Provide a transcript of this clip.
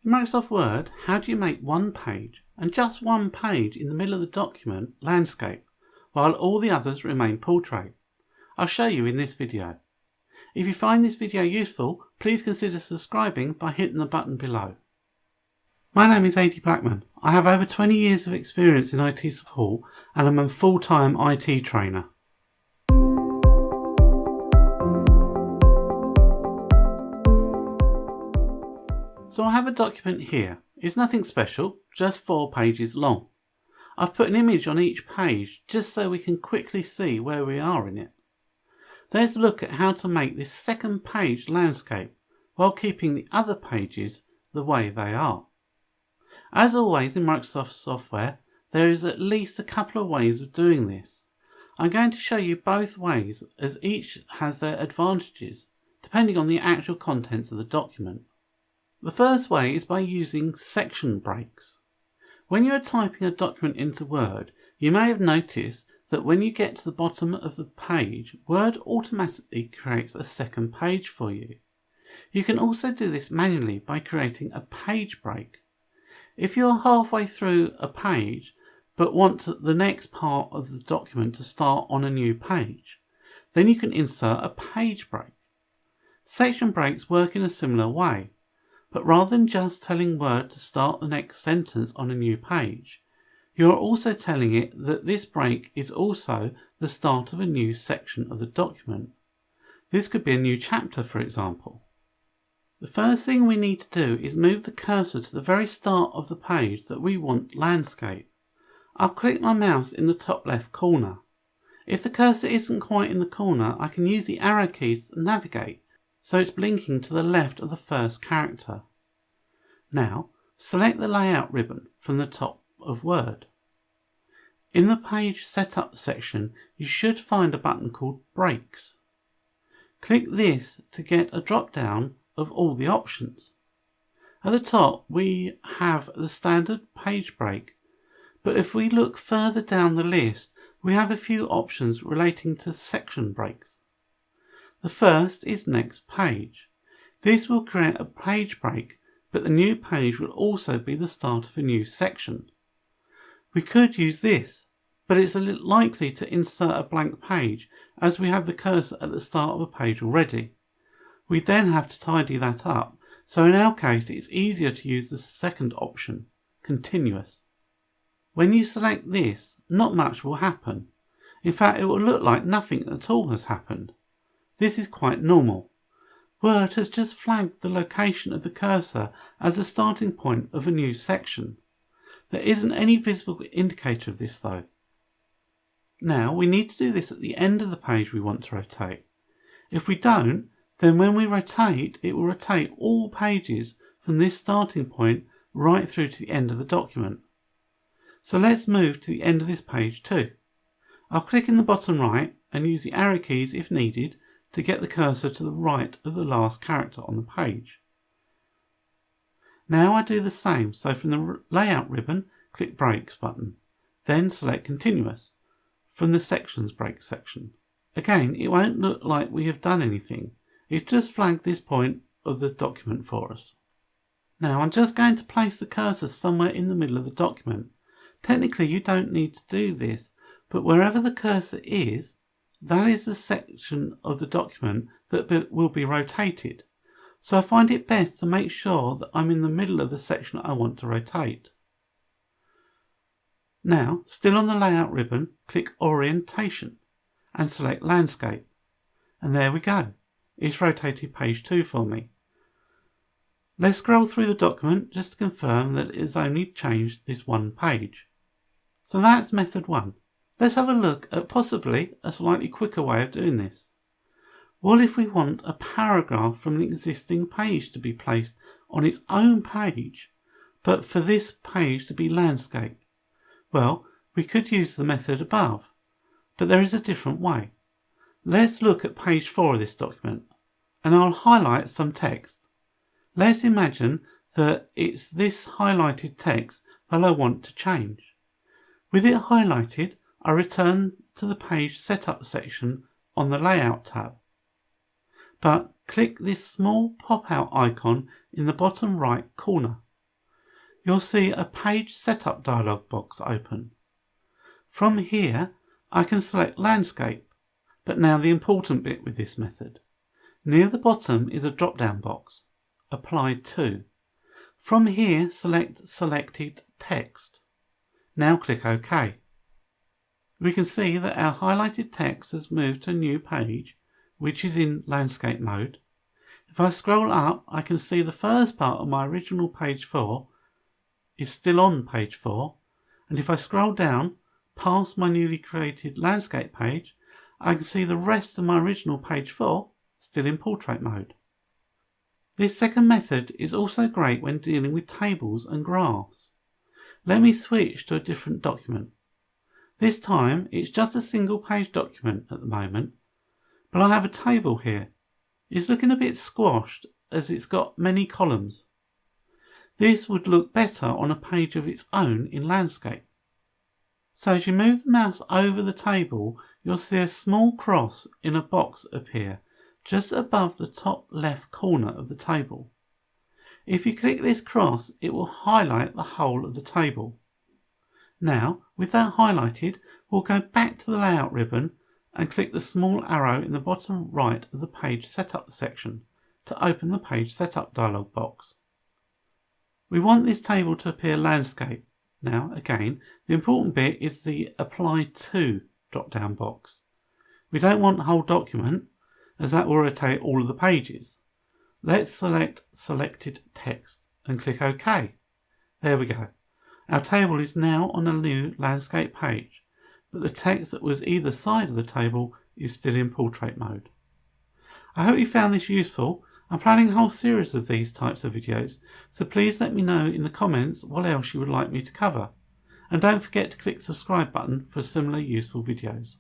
In Microsoft Word, how do you make one page, and just one page in the middle of the document, landscape, while all the others remain portrait? I'll show you in this video. If you find this video useful, please consider subscribing by hitting the button below. My name is Adi Blackman. I have over 20 years of experience in IT support and I'm a full-time IT trainer. So I have a document here. It's nothing special, just 4 pages long. I've put an image on each page just so we can quickly see where we are in it. Let's look at how to make this second page landscape while keeping the other pages the way they are. As always in Microsoft software, there is at least a couple of ways of doing this. I'm going to show you both ways as each has their advantages depending on the actual contents of the document. The first way is by using section breaks. When you are typing a document into Word, you may have noticed that when you get to the bottom of the page, Word automatically creates a second page for you. You can also do this manually by creating a page break. If you're halfway through a page but want the next part of the document to start on a new page, then you can insert a page break. Section breaks work in a similar way, but rather than just telling Word to start the next sentence on a new page, you are also telling it that this break is also the start of a new section of the document. This could be a new chapter, for example. The first thing we need to do is move the cursor to the very start of the page that we want landscape. I'll click my mouse in the top left corner. If the cursor isn't quite in the corner, I can use the arrow keys to navigate so it's blinking to the left of the first character. Now, select the layout ribbon from the top of Word. In the page setup section, you should find a button called Breaks. Click this to get a drop down of all the options. At the top we have the standard page break, but if we look further down the list we have a few options relating to section breaks. The first is next page. This will create a page break, but the new page will also be the start of a new section. We could use this, but it's a little likely to insert a blank page as we have the cursor at the start of a page already. We then have to tidy that up, so in our case it's easier to use the second option, continuous. When you select this, not much will happen. In fact, it will look like nothing at all has happened. This is quite normal. Word has just flagged the location of the cursor as the starting point of a new section. There isn't any visible indicator of this though. Now we need to do this at the end of the page we want to rotate. If we don't, then when we rotate, it will rotate all pages from this starting point right through to the end of the document. So let's move to the end of this page too. I'll click in the bottom right and use the arrow keys if needed to get the cursor to the right of the last character on the page. Now I do the same, so from the layout ribbon, click Breaks button, then select Continuous from the Sections Break section. Again, it won't look like we have done anything. It's just flagged this point of the document for us. Now I'm just going to place the cursor somewhere in the middle of the document. Technically you don't need to do this, but wherever the cursor is, that is the section of the document that will be rotated. So I find it best to make sure that I'm in the middle of the section I want to rotate. Now, still on the layout ribbon, click Orientation and select Landscape. And there we go. It's rotated page 2 for me. Let's scroll through the document just to confirm that it has only changed this one page. So that's method 1. Let's have a look at possibly a slightly quicker way of doing this. What if we want a paragraph from an existing page to be placed on its own page, but for this page to be landscape? Well, we could use the method above, but there is a different way. Let's look at page 4 of this document, and I'll highlight some text. Let's imagine that it's this highlighted text that I want to change. With it highlighted, I return to the page setup section on the Layout tab. But click this small pop-out icon in the bottom right corner. you'll see a page setup dialog box open. From here, I can select landscape, but now the important bit with this method. Near the bottom is a drop-down box, Apply To. From here, select Selected Text. Now click OK. We can see that our highlighted text has moved to a new page, which is in landscape mode. If I scroll up, I can see the first part of my original page 4 is still on page 4, and if I scroll down past my newly created landscape page, I can see the rest of my original page 4 still in portrait mode. This second method is also great when dealing with tables and graphs. Let me switch to a different document. This time it's just a single page document at the moment, but I have a table here. It's looking a bit squashed as it's got many columns. This would look better on a page of its own in landscape. So as you move the mouse over the table, you'll see a small cross in a box appear just above the top left corner of the table. If you click this cross, it will highlight the whole of the table. Now, with that highlighted, we'll go back to the layout ribbon and click the small arrow in the bottom right of the page setup section to open the page setup dialog box. We want this table to appear landscape. Now, again, the important bit is the Apply To drop-down box. We don't want the whole document, as that will rotate all of the pages. Let's select Selected Text and click OK. There we go. Our table is now on a new landscape page, but the text that was either side of the table is still in portrait mode. I hope you found this useful. I'm planning a whole series of these types of videos, so please let me know in the comments what else you would like me to cover. And don't forget to click the subscribe button for similar useful videos.